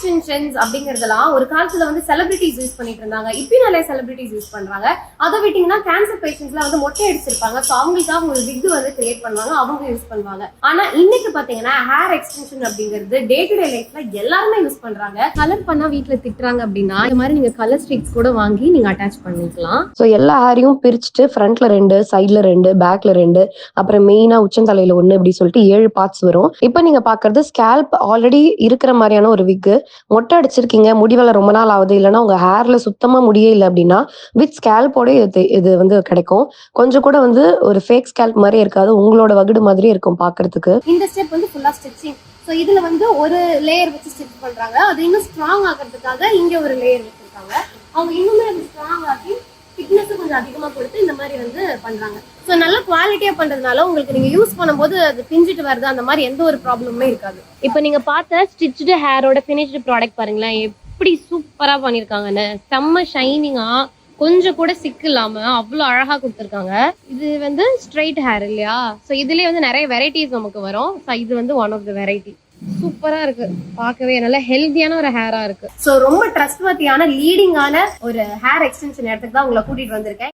Extensions அப்படிங்கறதெல்லாம் ஒரு காலத்துல வந்து செலிபிரிட்டிஸ் யூஸ் பண்ணிட்டு இருந்தாங்க. இப்போ நிறைய செலிபிரிட்டிஸ் யூஸ் பண்றாங்க. அதை விட்டீங்கன்னா கேன்சர் பேஷண்ட்ஸ்லாம் வந்து மொட்டை அடிச்சிருப்பாங்க. ஸோ அவங்களுக்காக ஒரு விக் வந்து கிரியேட் பண்ணுவாங்க, அவங்க யூஸ் பண்ணுவாங்க. ஆனா இன்னைக்கு பாத்தீங்கன்னா ஹேர் எக்ஸ்டென்ஷன் அப்படிங்கிறது டே டு டே லைஃப்ல எல்லாருமே யூஸ் பண்றாங்க. கலர் பண்ணா வீட்டுல திட்டுறாங்க அப்படின்னா இந்த மாதிரி நீங்க கலர் ஸ்டிக்ஸ் கூட வாங்கி நீங்க அட்டாச் பண்ணிக்கலாம். ஸோ எல்லா ஹேரையும் பிரிச்சுட்டு ஃப்ரண்ட்ல 2, சைட்ல 2, பேக்ல 2, அப்புறம் மெயினா உச்சந்தலையில 1 இப்படி சொல்லிட்டு 7 பார்ட்ஸ் வரும். இப்போ நீங்க பாக்குறது ஸ்கேல்ப் ஆல்ரெடி இருக்கிற மாதிரியான ஒரு விக்கு. மொட்டை அடிச்சிருக்கீங்க, முடிவலை ரொம்ப நாள் ஆகுது, இல்லைன்னா உங்க ஹேர்ல சுத்தமா முடியே இல்லை அப்படின்னா வித் ஸ்கேல்போட இது வந்து கிடைக்கும். கொஞ்சம் கூட வந்து ஒரு ஃபேக் ஸ்கேல்ப் மாதிரி இருக்காது, உங்களோட வகுடு மாதிரி இருக்கும் பாக்குறதுக்கு. இந்த ஸ்டெப் வந்து ஃபுல்லா ஸ்டிச்சிங். ஸோ இதுல வந்து ஒரு லேயர் வச்சு ஸ்டிச் பண்றாங்க. அது இன்னும் ஸ்ட்ராங் ஆகிறதுக்காக இங்க ஒரு லேயர் வச்சிருக்காங்க. அவங்க இன்னுமே அது ஸ்ட்ராங் ஆகி திக்னஸ் கொஞ்சம் அதிகமா கொடுத்து இந்த மாதிரி வந்து பண்றாங்க. ஸோ நல்ல குவாலிட்டியா பண்றதுனால உங்களுக்கு நீங்க யூஸ் பண்ணும்போது அது பிஞ்சிட்டு வருது, அந்த மாதிரி எந்த ஒரு ப்ராப்ளமுமே இருக்காது. இப்போ நீங்க பார்த்த ஸ்டிச்டு ஹேரோட ஃபினிஷ்டு ப்ராடக்ட் பாருங்களேன், எப்படி சூப்பரா பண்ணிருக்காங்கன்னு. செம்ம ஷைனிங்கா, கொஞ்சம் கூட சிக்கு இல்லாம அவ்வளோ அழகா கொடுத்துருக்காங்க. இது வந்து ஸ்ட்ரைட் ஹேர் இல்லையா? ஸோ இதுலயே வந்து நிறைய வெரைட்டிஸ் நமக்கு வரும். ஸோ இது வந்து ஒன் ஆஃப் த வெரைட்டி. சூப்பரா இருக்கு, பார்க்கவே நல்ல ஹெல்தியான ஒரு ஹேரா இருக்கு. ஸோ ரொம்ப ட்ரஸ்ட்வர்த்தியான லீடிங்கான ஒரு ஹேர் எக்ஸ்டென்ஷன் இடத்துக்கு தான் உங்களை கூட்டிட்டு வந்திருக்கேன்.